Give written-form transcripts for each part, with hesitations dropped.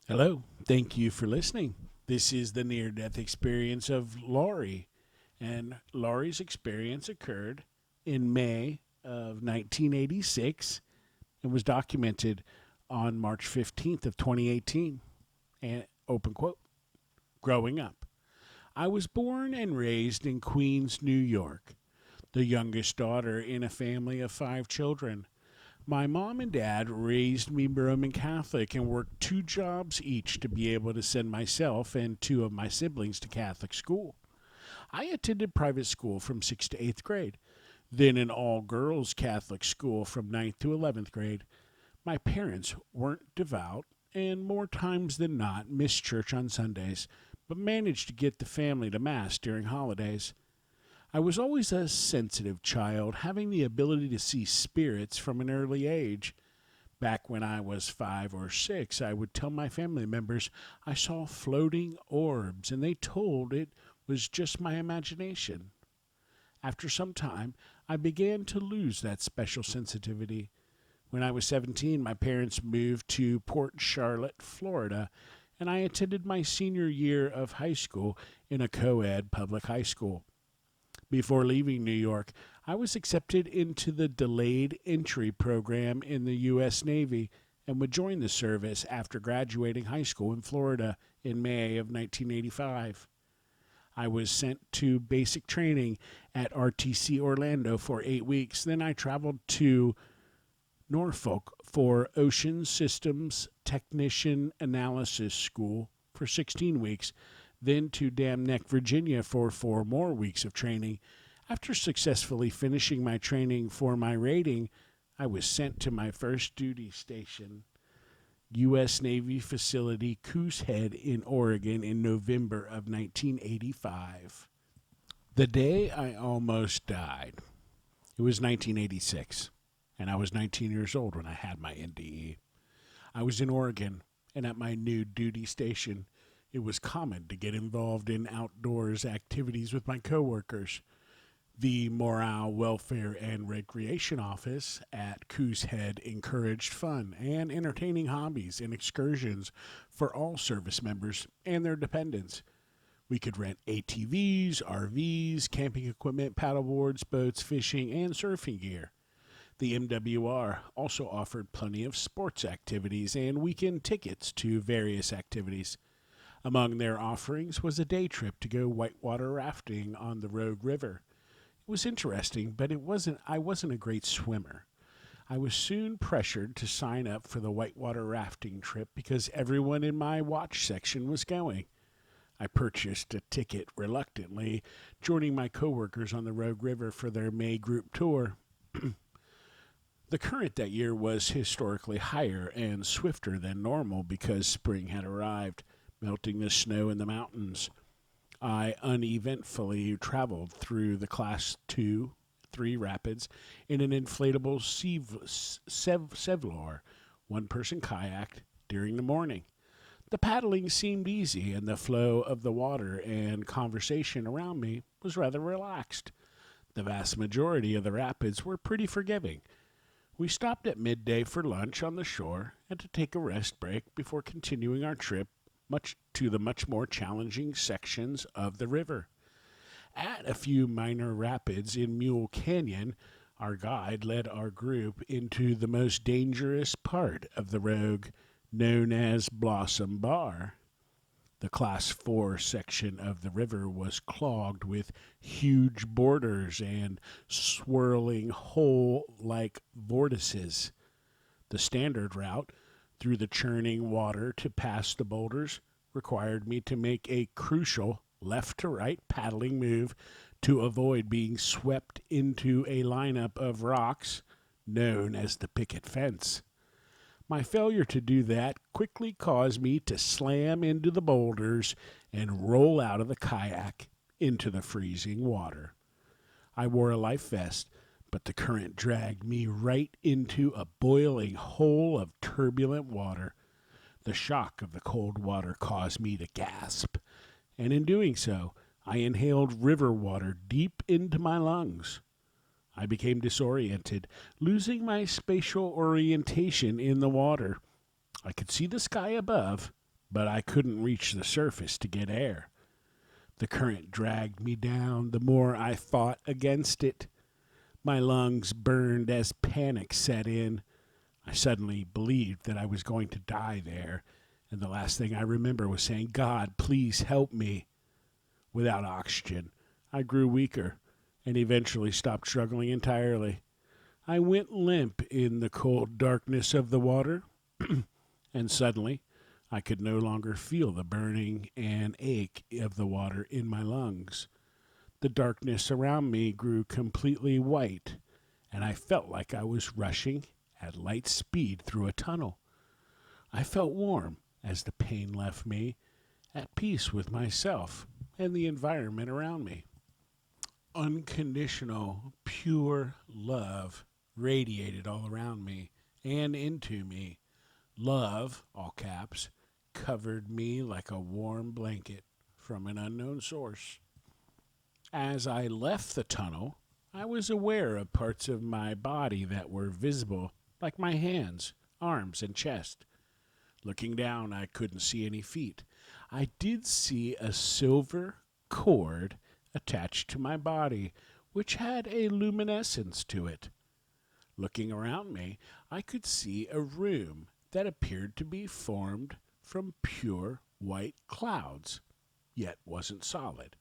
Hello, thank you for listening. This is the near death experience of Laurie, and Laurie's experience occurred in May of 1986 and was documented on March 15th of 2018. And open quote, growing up. I was born and raised in Queens, New York, the youngest daughter in a family of 5 children. My mom and dad raised me Roman Catholic and worked 2 jobs each to be able to send myself and 2 of my siblings to Catholic school. I attended private school from 6th to 8th grade, then an all girls Catholic school from ninth to 11th grade. My parents weren't devout and more times than not missed church on Sundays, but managed to get the family to Mass during holidays. I was always a sensitive child, having the ability to see spirits from an early age. Back when I was 5 or 6, I would tell my family members I saw floating orbs, and they told it was just my imagination. After some time, I began to lose that special sensitivity. When I was 17, my parents moved to Port Charlotte, Florida, and I attended my senior year of high school in a co ed public high school. Before leaving New York, I was accepted into the delayed entry program in the U.S. Navy and would join the service after graduating high school in Florida in May of 1985. I was sent to basic training at RTC Orlando for 8 weeks. Then I traveled to Norfolk for Ocean Systems Technician Analysis School for 16 weeks, then to Dam Neck, Virginia for 4 more weeks of training. After successfully finishing my training for my rating, I was sent to my first duty station, U.S. Navy facility Coos Head in Oregon in November of 1985. The day I almost died. It was 1986, and I was 19 years old when I had my NDE. I was in Oregon, and at my new duty station, it was common to get involved in outdoors activities with my coworkers. The Morale, Welfare, and Recreation Office at Coos Head encouraged fun and entertaining hobbies and excursions for all service members and their dependents. We could rent ATVs, RVs, camping equipment, paddleboards, boats, fishing, and surfing gear. The MWR also offered plenty of sports activities and weekend tickets to various activities. Among their offerings was a day trip to go whitewater rafting on the Rogue River. It was interesting, but I wasn't a great swimmer. I was soon pressured to sign up for the whitewater rafting trip because everyone in my watch section was going. I purchased a ticket reluctantly, joining my coworkers on the Rogue River for their May group tour. The current that year was historically higher and swifter than normal because spring had arrived, melting the snow in the mountains. I uneventfully traveled through the Class 2, 3 rapids in an inflatable Sevlor, one-person kayak, during the morning. The paddling seemed easy, and the flow of the water and conversation around me was rather relaxed. The vast majority of the rapids were pretty forgiving. We stopped at midday for lunch on the shore and to take a rest break before continuing our trip much to the much more challenging sections of the river. At a few minor rapids in Mule Canyon, our guide led our group into the most dangerous part of the Rogue, known as Blossom Bar. The Class 4 section of the river was clogged with huge boulders and swirling hole-like vortices. The standard route through the churning water to pass the boulders required me to make a crucial left to right paddling move to avoid being swept into a lineup of rocks known as the picket fence. My failure to do that quickly caused me to slam into the boulders and roll out of the kayak into the freezing water. I wore a life vest, but the current dragged me right into a boiling hole of turbulent water. The shock of the cold water caused me to gasp, and in doing so, I inhaled river water deep into my lungs. I became disoriented, losing my spatial orientation in the water. I could see the sky above, but I couldn't reach the surface to get air. The current dragged me down the more I fought against it. My lungs burned as panic set in. I suddenly believed that I was going to die there, and the last thing I remember was saying, "God, please help me." Without oxygen, I grew weaker and eventually stopped struggling entirely. I went limp in the cold darkness of the water, and suddenly I could no longer feel the burning and ache of the water in my lungs. The darkness around me grew completely white, and I felt like I was rushing at light speed through a tunnel. I felt warm as the pain left me, at peace with myself and the environment around me. Unconditional, pure love radiated all around me and into me. Love, all caps, covered me like a warm blanket from an unknown source. As I left the tunnel, I was aware of parts of my body that were visible, like my hands, arms, and chest. Looking down, I couldn't see any feet. I did see a silver cord attached to my body, which had a luminescence to it. Looking around me, I could see a room that appeared to be formed from pure white clouds, yet wasn't solid.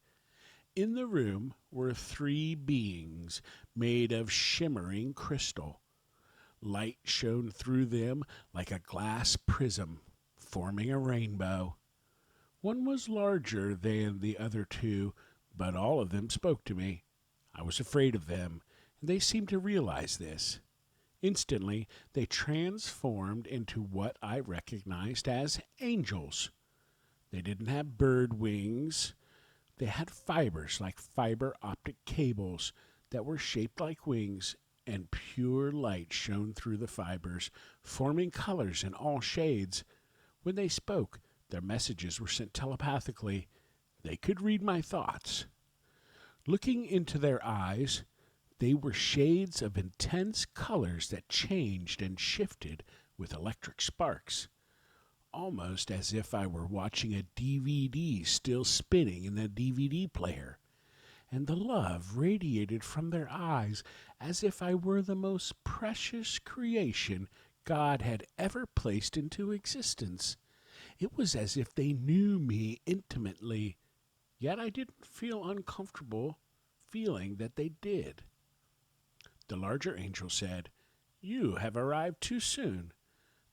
In the room were three beings made of shimmering crystal. Light shone through them like a glass prism, forming a rainbow. One was larger than the other two, but all of them spoke to me. I was afraid of them, and they seemed to realize this. Instantly, they transformed into what I recognized as angels. They didn't have bird wings. They had fibers like fiber optic cables that were shaped like wings, and pure light shone through the fibers, forming colors in all shades. When they spoke, their messages were sent telepathically. They could read my thoughts. Looking into their eyes, they were shades of intense colors that changed and shifted with electric sparks, almost as if I were watching a DVD still spinning in the DVD player. And the love radiated from their eyes as if I were the most precious creation God had ever placed into existence. It was as if they knew me intimately, yet I didn't feel uncomfortable feeling that they did. The larger angel said, "You have arrived too soon.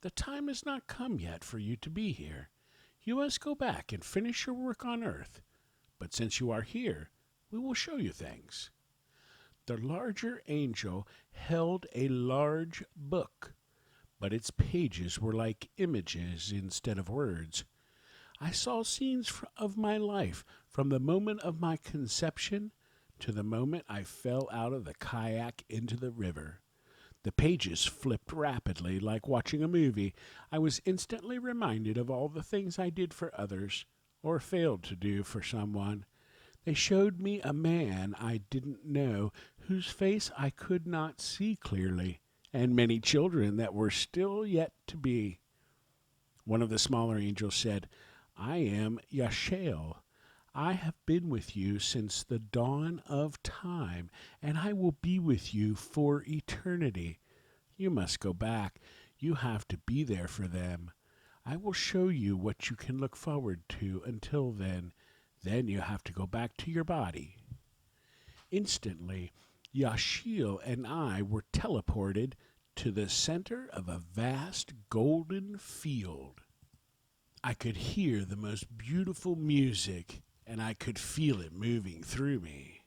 The time has not come yet for you to be here. You must go back and finish your work on earth. But since you are here, we will show you things." The larger angel held a large book, but its pages were like images instead of words. I saw scenes of my life from the moment of my conception to the moment I fell out of the kayak into the river. The pages flipped rapidly, like watching a movie. I was instantly reminded of all the things I did for others, or failed to do for someone. They showed me a man I didn't know, whose face I could not see clearly, and many children that were still yet to be. One of the smaller angels said, "I am Yashael. I have been with you since the dawn of time, and I will be with you for eternity. You must go back. You have to be there for them. I will show you what you can look forward to until then. Then you have to go back to your body." Instantly, Yashiel and I were teleported to the center of a vast golden field. I could hear the most beautiful music, and I could feel it moving through me.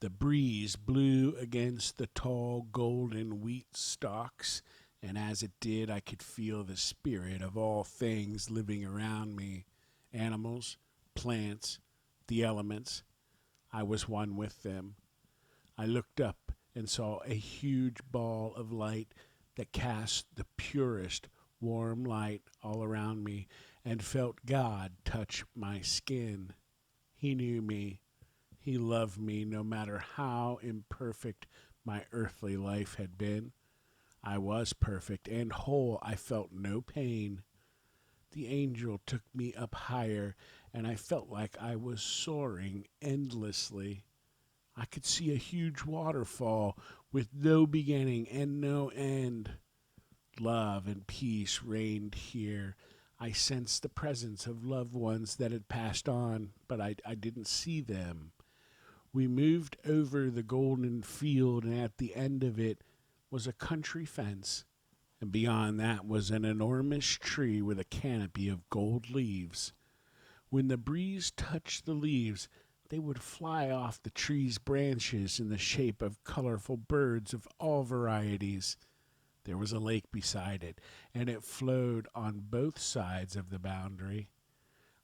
The breeze blew against the tall golden wheat stalks, and as it did, I could feel the spirit of all things living around me. Animals, plants, the elements. I was one with them. I looked up and saw a huge ball of light that cast the purest, warm light all around me, and felt God touch my skin. He knew me. He loved me no matter how imperfect my earthly life had been. I was perfect and whole. I felt no pain. The angel took me up higher, and I felt like I was soaring endlessly. I could see a huge waterfall with no beginning and no end. Love and peace reigned here. I sensed the presence of loved ones that had passed on, but I didn't see them. We moved over the golden field, and at the end of it was a country fence, and beyond that was an enormous tree with a canopy of gold leaves. When the breeze touched the leaves, they would fly off the tree's branches in the shape of colorful birds of all varieties. There was a lake beside it, and it flowed on both sides of the boundary.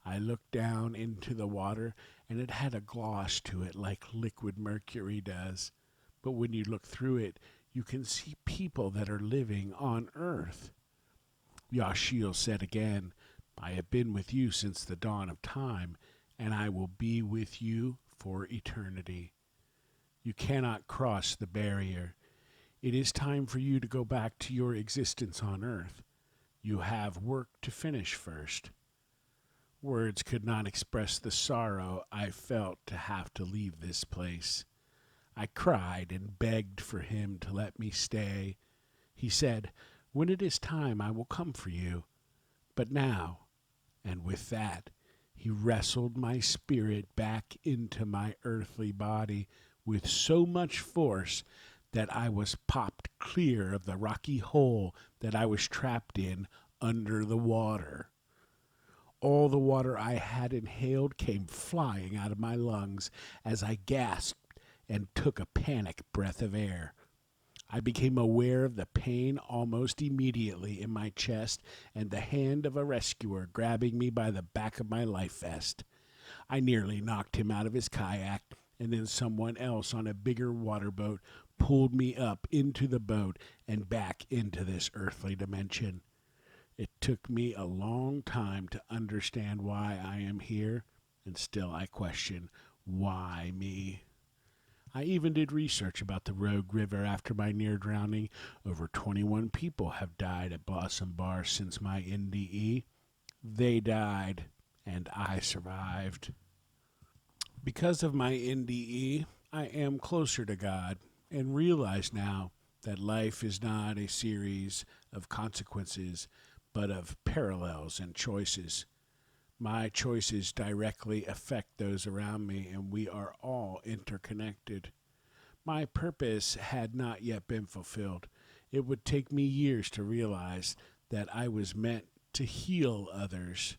I looked down into the water, and it had a gloss to it like liquid mercury does. But when you look through it, you can see people that are living on Earth. Yashiel said again, I have been with you since the dawn of time, and I will be with you for eternity. You cannot cross the barrier. It is time for you to go back to your existence on Earth. You have work to finish first. Words could not express the sorrow I felt to have to leave this place. I cried and begged for him to let me stay. He said, when it is time, I will come for you. But now, and with that, he wrestled my spirit back into my earthly body with so much force that I was popped clear of the rocky hole that I was trapped in under the water. All the water I had inhaled came flying out of my lungs as I gasped and took a panic breath of air. I became aware of the pain almost immediately in my chest and the hand of a rescuer grabbing me by the back of my life vest. I nearly knocked him out of his kayak, and then someone else on a bigger water boat pulled me up into the boat and back into this earthly dimension. It took me a long time to understand why I am here, and still I question, why me? I even did research about the Rogue River after my near drowning. Over 21 people have died at Blossom Bar since my NDE. They died, and I survived. Because of my NDE, I am closer to God and realize now that life is not a series of consequences, but of parallels and choices. My choices directly affect those around me, and we are all interconnected. My purpose had not yet been fulfilled. It would take me years to realize that I was meant to heal others.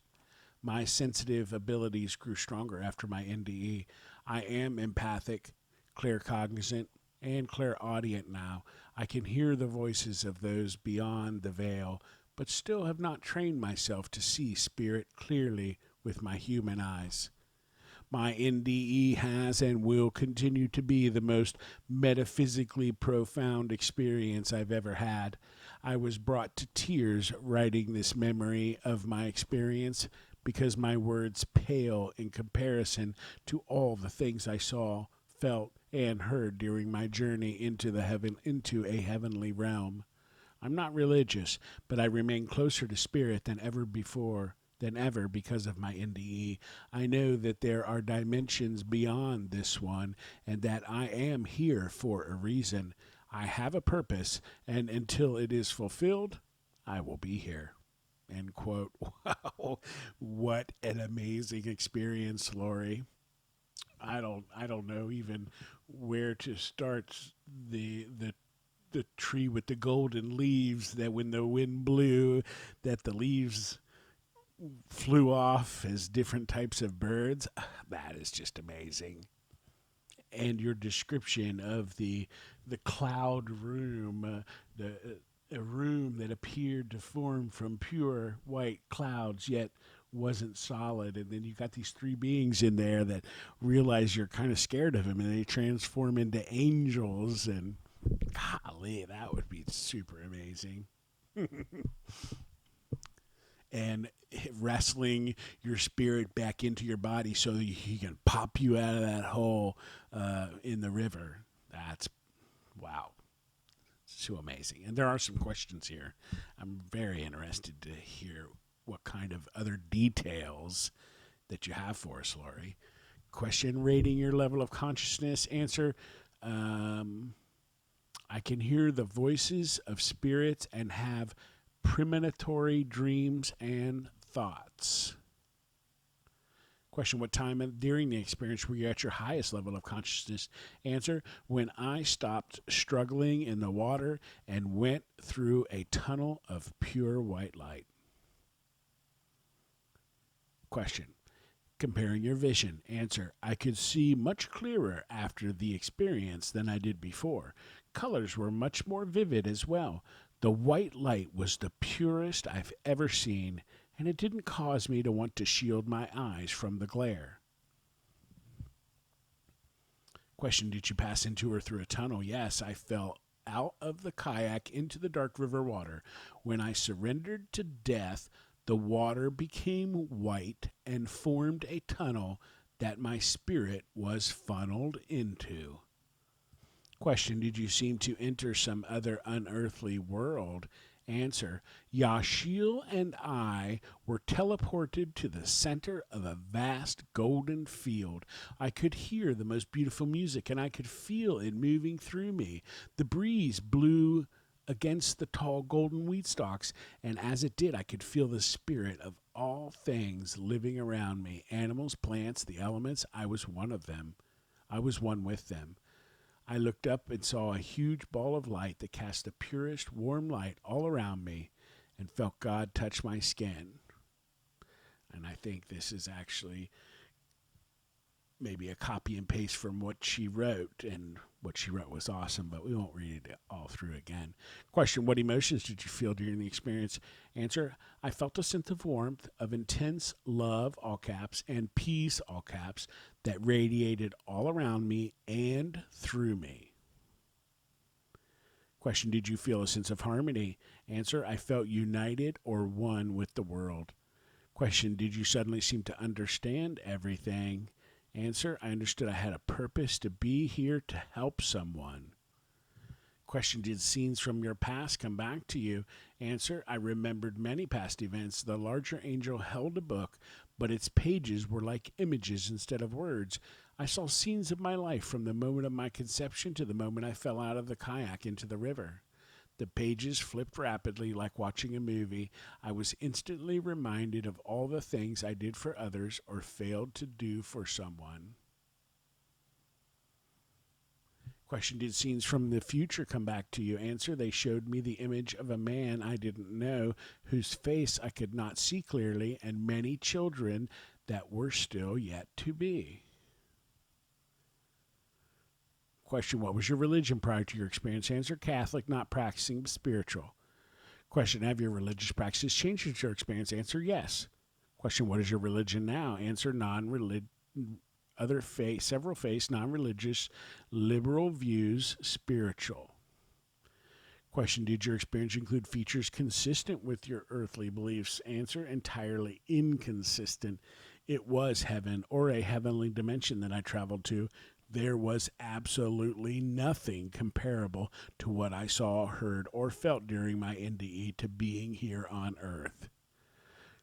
My sensitive abilities grew stronger after my NDE. I am empathic, claircognizant, and clairaudient now. I can hear the voices of those beyond the veil, but still have not trained myself to see spirit clearly with my human eyes. My NDE has and will continue to be the most metaphysically profound experience I've ever had. I was brought to tears writing this memory of my experience because my words pale in comparison to all the things I saw, felt, and heard during my journey into a heavenly realm. I'm not religious, but I remain closer to spirit than ever because of my NDE. I know that there are dimensions beyond this one and that I am here for a reason. I have a purpose, and until it is fulfilled, I will be here. End quote. Wow, what an amazing experience, Laurie. I don't know even where to start. The tree with the golden leaves, that when the wind blew, that the leaves flew off as different types of birds. That is just amazing. And your description of the cloud room, a room that appeared to form from pure white clouds, yet wasn't solid. And then you got these three beings in there that realize you're kind of scared of them, and they transform into angels. And golly, that would be super amazing. And wrestling your spirit back into your body so that he can pop you out of that hole in the river. That's wow. So amazing. And there are some questions here. I'm very interested to hear what kind of other details that you have for us, Laurie. Question, rating your level of consciousness. Answer, I can hear the voices of spirits and have premonitory dreams and thoughts. Question, what time during the experience were you at your highest level of consciousness? Answer, when I stopped struggling in the water and went through a tunnel of pure white light. Question, comparing your vision. Answer, I could see much clearer after the experience than I did before. Colors were much more vivid as well. The white light was the purest I've ever seen, and it didn't cause me to want to shield my eyes from the glare. Question, did you pass into or through a tunnel? Yes, I fell out of the kayak into the dark river water. When I surrendered to death, the water became white and formed a tunnel that my spirit was funneled into. Question, did you seem to enter some other unearthly world? Answer, Yashiel and I were teleported to the center of a vast golden field. I could hear the most beautiful music, and I could feel it moving through me. The breeze blew against the tall golden wheat stalks, and as it did, I could feel the spirit of all things living around me. Animals, plants, the elements, I was one of them. I was one with them. I looked up and saw a huge ball of light that cast the purest, warm light all around me and felt God touch my skin. And I think this is actually maybe a copy and paste from what she wrote, and what she wrote was awesome, but we won't read it all through again. Question, what emotions did you feel during the experience? Answer, I felt a sense of warmth, of intense love, all caps, and peace, all caps, that radiated all around me and through me. Question, did you feel a sense of harmony? Answer, I felt united or one with the world. Question, did you suddenly seem to understand everything? Answer, I understood I had a purpose to be here to help someone. Question, did scenes from your past come back to you? Answer, I remembered many past events. The larger angel held a book, but its pages were like images instead of words. I saw scenes of my life from the moment of my conception to the moment I fell out of the kayak into the river. The pages flipped rapidly like watching a movie. I was instantly reminded of all the things I did for others or failed to do for someone. Question, did scenes from the future come back to you? Answer, they showed me the image of a man I didn't know, whose face I could not see clearly, and many children that were still yet to be. Question, what was your religion prior to your experience? Answer, Catholic, not practicing, but spiritual. Question, have your religious practices changed since your experience? Answer, yes. Question, what is your religion now? Answer, other faith, several faiths, non-religious, liberal views, spiritual. Question, did your experience include features consistent with your earthly beliefs? Answer, entirely inconsistent. It was heaven or a heavenly dimension that I traveled to. There was absolutely nothing comparable to what I saw, heard, or felt during my NDE to being here on Earth.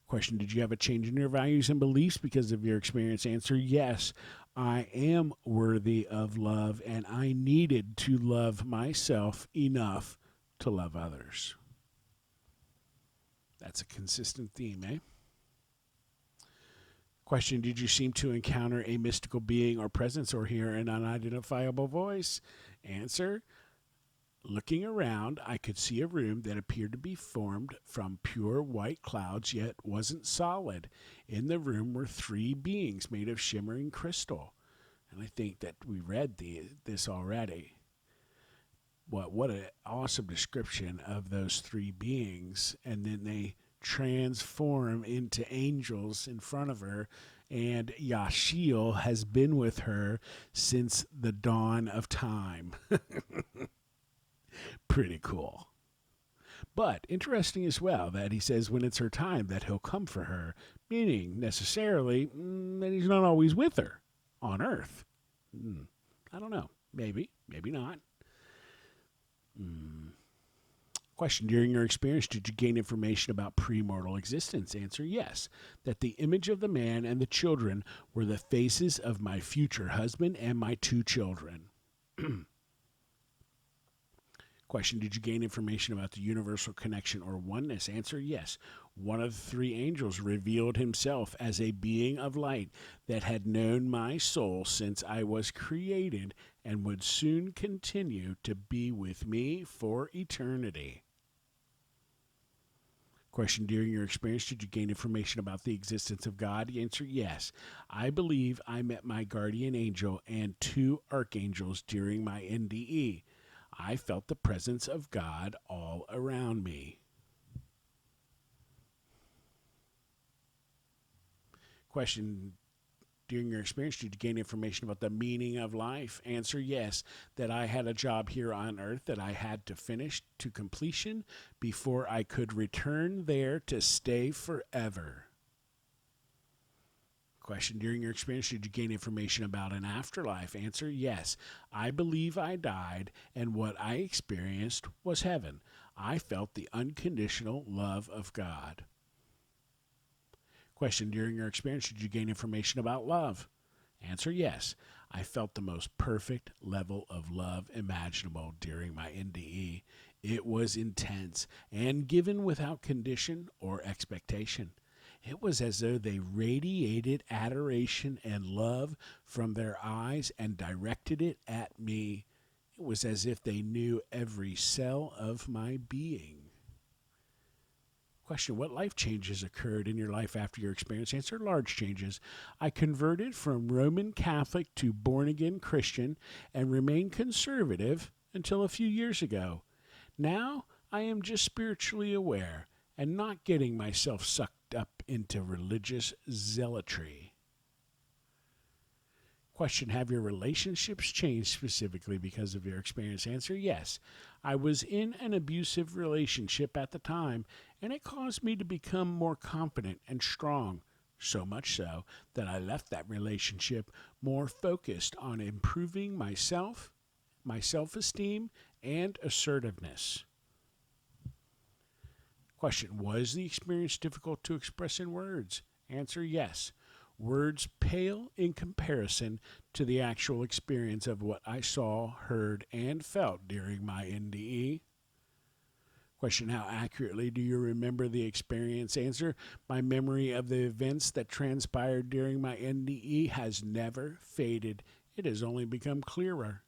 Question, did you have a change in your values and beliefs because of your experience? Answer, yes. I am worthy of love, and I needed to love myself enough to love others. That's a consistent theme, eh? Question, did you seem to encounter a mystical being or presence or hear an unidentifiable voice? Answer, looking around, I could see a room that appeared to be formed from pure white clouds, yet wasn't solid. In the room were three beings made of shimmering crystal. And I think that we read this already. What an awesome description of those three beings. And then they transform into angels in front of her, and Yashiel has been with her since the dawn of time. Pretty cool. But interesting as well that he says when it's her time that he'll come for her, meaning necessarily that he's not always with her on Earth. I don't know. Maybe, maybe not. Question, during your experience, did you gain information about premortal existence? Answer, yes. That the image of the man and the children were the faces of my future husband and my 2 children. Question, did you gain information about the universal connection or oneness? Answer, yes. One of the 3 angels revealed himself as a being of light that had known my soul since I was created and would soon continue to be with me for eternity. Question, during your experience, did you gain information about the existence of God? Answer, yes. I believe I met my guardian angel and 2 archangels during my NDE. I felt the presence of God all around me. Question, during your experience, did you gain information about the meaning of life? Answer, yes. That I had a job here on earth that I had to finish to completion before I could return there to stay forever. Question, during your experience, did you gain information about an afterlife? Answer, yes. I believe I died, and what I experienced was heaven. I felt the unconditional love of God. Question, during your experience, did you gain information about love? Answer, yes. I felt the most perfect level of love imaginable during my NDE. It was intense and given without condition or expectation. It was as though they radiated adoration and love from their eyes and directed it at me. It was as if they knew every cell of my being. Question, what life changes occurred in your life after your experience? Answer, large changes. I converted from Roman Catholic to born-again Christian and remained conservative until a few years ago. Now I am just spiritually aware and not getting myself sucked up into religious zealotry. Question, have your relationships changed specifically because of your experience? Answer, yes. I was in an abusive relationship at the time, and it caused me to become more confident and strong, so much so that I left that relationship more focused on improving myself, my self-esteem, and assertiveness. Question, was the experience difficult to express in words? Answer, yes. Words pale in comparison to the actual experience of what I saw, heard, and felt during my NDE. Question, how accurately do you remember the experience? Answer, my memory of the events that transpired during my NDE has never faded. It has only become clearer.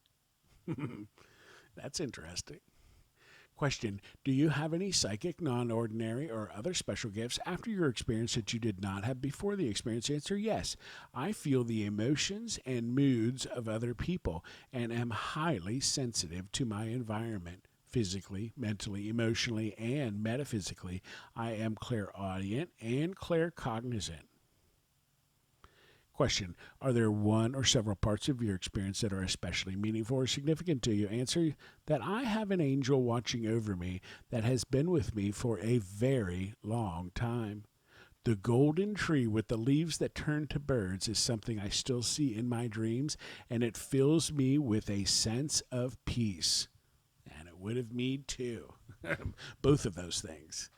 That's interesting. Question, do you have any psychic, non-ordinary, or other special gifts after your experience that you did not have before the experience? Answer, yes. I feel the emotions and moods of other people and am highly sensitive to my environment. Physically, mentally, emotionally, and metaphysically, I am clairaudient and claircognizant. Question, are there one or several parts of your experience that are especially meaningful or significant to you? Answer, that I have an angel watching over me that has been with me for a very long time. The golden tree with the leaves that turn to birds is something I still see in my dreams, and it fills me with a sense of peace. And it would have me too. Both of those things.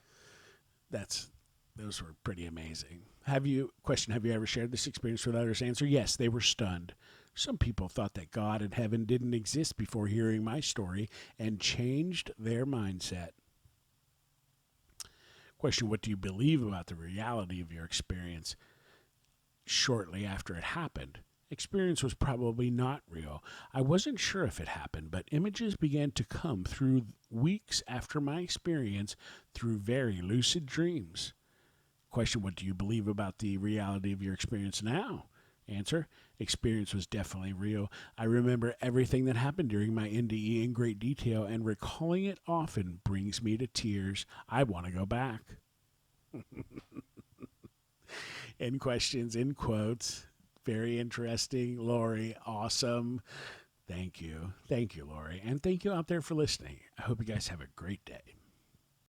Those were pretty amazing. Have you ever shared this experience with others? Answer, yes, they were stunned. Some people thought that God and heaven didn't exist before hearing my story and changed their mindset. Question, what do you believe about the reality of your experience? Shortly after it happened, experience was probably not real. I wasn't sure if it happened, but images began to come through weeks after my experience through very lucid dreams. Question, what do you believe about the reality of your experience now? Answer, experience was definitely real. I remember everything that happened during my NDE in great detail, and recalling it often brings me to tears. I want to go back. In questions, in quotes. Very interesting. Laurie, awesome. Thank you. Thank you, Laurie. And thank you out there for listening. I hope you guys have a great day.